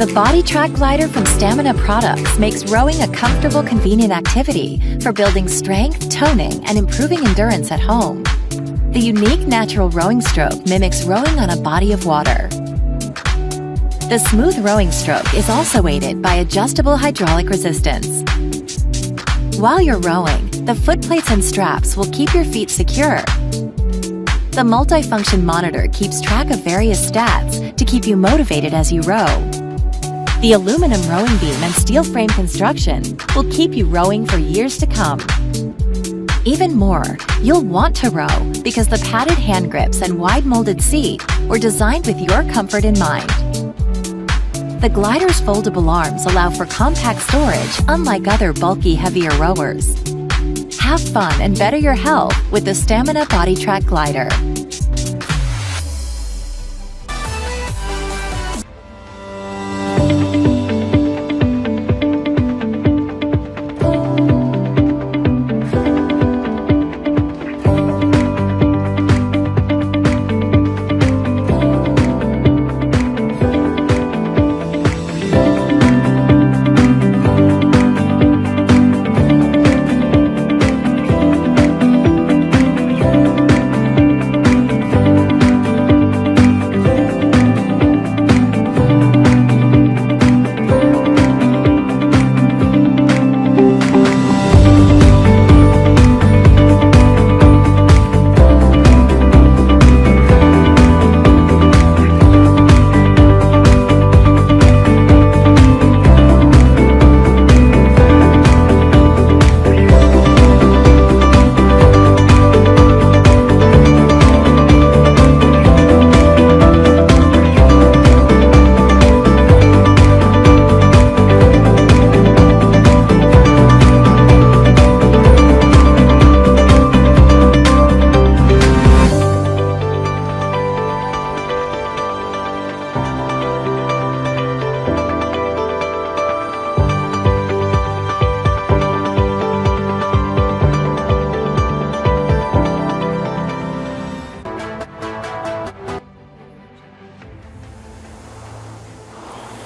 The Body Trac glider from Stamina Products makes rowing a comfortable, convenient activity for building strength, toning, and improving endurance at home. The unique natural rowing stroke mimics rowing on a body of water. The smooth rowing stroke is also aided by adjustable hydraulic resistance. While you're rowing, the footplates and straps will keep your feet secure. The multifunction monitor keeps track of various stats to keep you motivated as you row. The aluminum rowing beam and steel frame construction will keep you rowing for years to come. Even more, you'll want to row because the padded hand grips and wide molded seat were designed with your comfort in mind. The glider's foldable arms allow for compact storage, unlike other bulky, heavier rowers. Have fun and better your health with the Stamina Body Trac glider.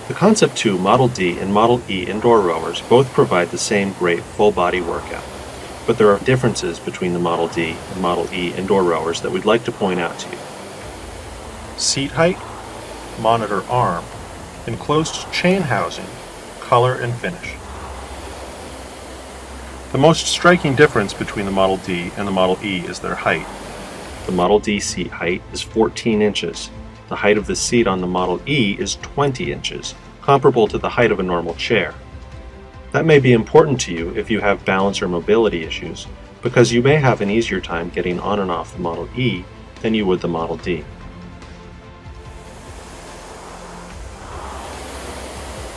The Concept 2 Model D and Model E indoor rowers both provide the same great full-body workout, but there are differences between the Model D and Model E indoor rowers that we'd like to point out to you. Seat height, monitor arm, enclosed chain housing, color and finish. The most striking difference between the Model D and the Model E is their height. The Model D seat height is 14 inches. The height of the seat on the Model E is 20 inches, comparable to the height of a normal chair. That may be important to you if you have balance or mobility issues, because you may have an easier time getting on and off the Model E than you would the Model D.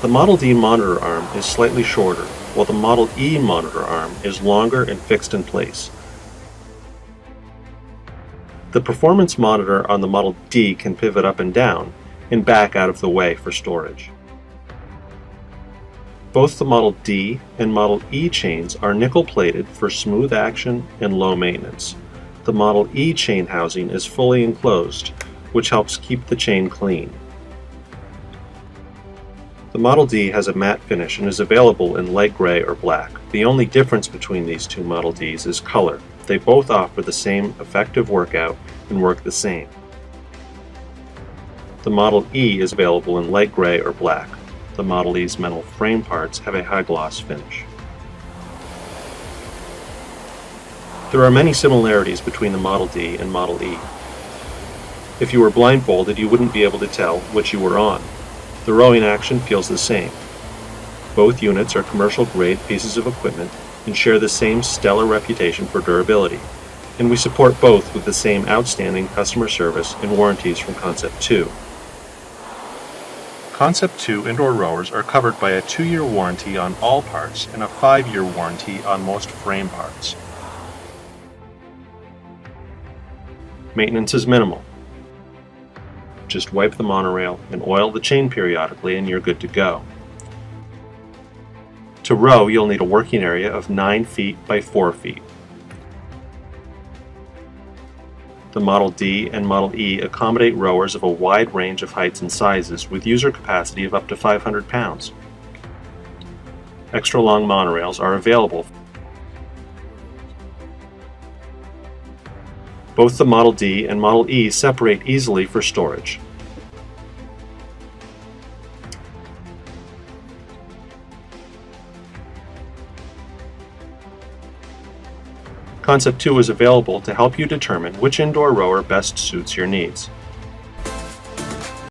The Model D monitor arm is slightly shorter, while the Model E monitor arm is longer and fixed in place. The performance monitor on the Model D can pivot up and down and back out of the way for storage. Both the Model D and Model E chains are nickel-plated for smooth action and low maintenance. The Model E chain housing is fully enclosed, which helps keep the chain clean. The Model D has a matte finish and is available in light gray or black. The only difference between these two Model Ds is color. They both offer the same effective workout and work the same. The Model E is available in light gray or black. The Model E's metal frame parts have a high gloss finish. There are many similarities between the Model D and Model E. If you were blindfolded, you wouldn't be able to tell which you were on. The rowing action feels the same. Both units are commercial-grade pieces of equipment and share the same stellar reputation for durability, and we support both with the same outstanding customer service and warranties from Concept 2. Concept 2 indoor rowers are covered by a 2-year warranty on all parts and a 5-year warranty on most frame parts. Maintenance is minimal. Just wipe the monorail and oil the chain periodically and you're good to go. To row, you'll need a working area of 9 feet by 4 feet. The Model D and Model E accommodate rowers of a wide range of heights and sizes with user capacity of up to 500 pounds. Extra long monorails are available. Both the Model D and Model E separate easily for storage. Concept 2 is available to help you determine which indoor rower best suits your needs.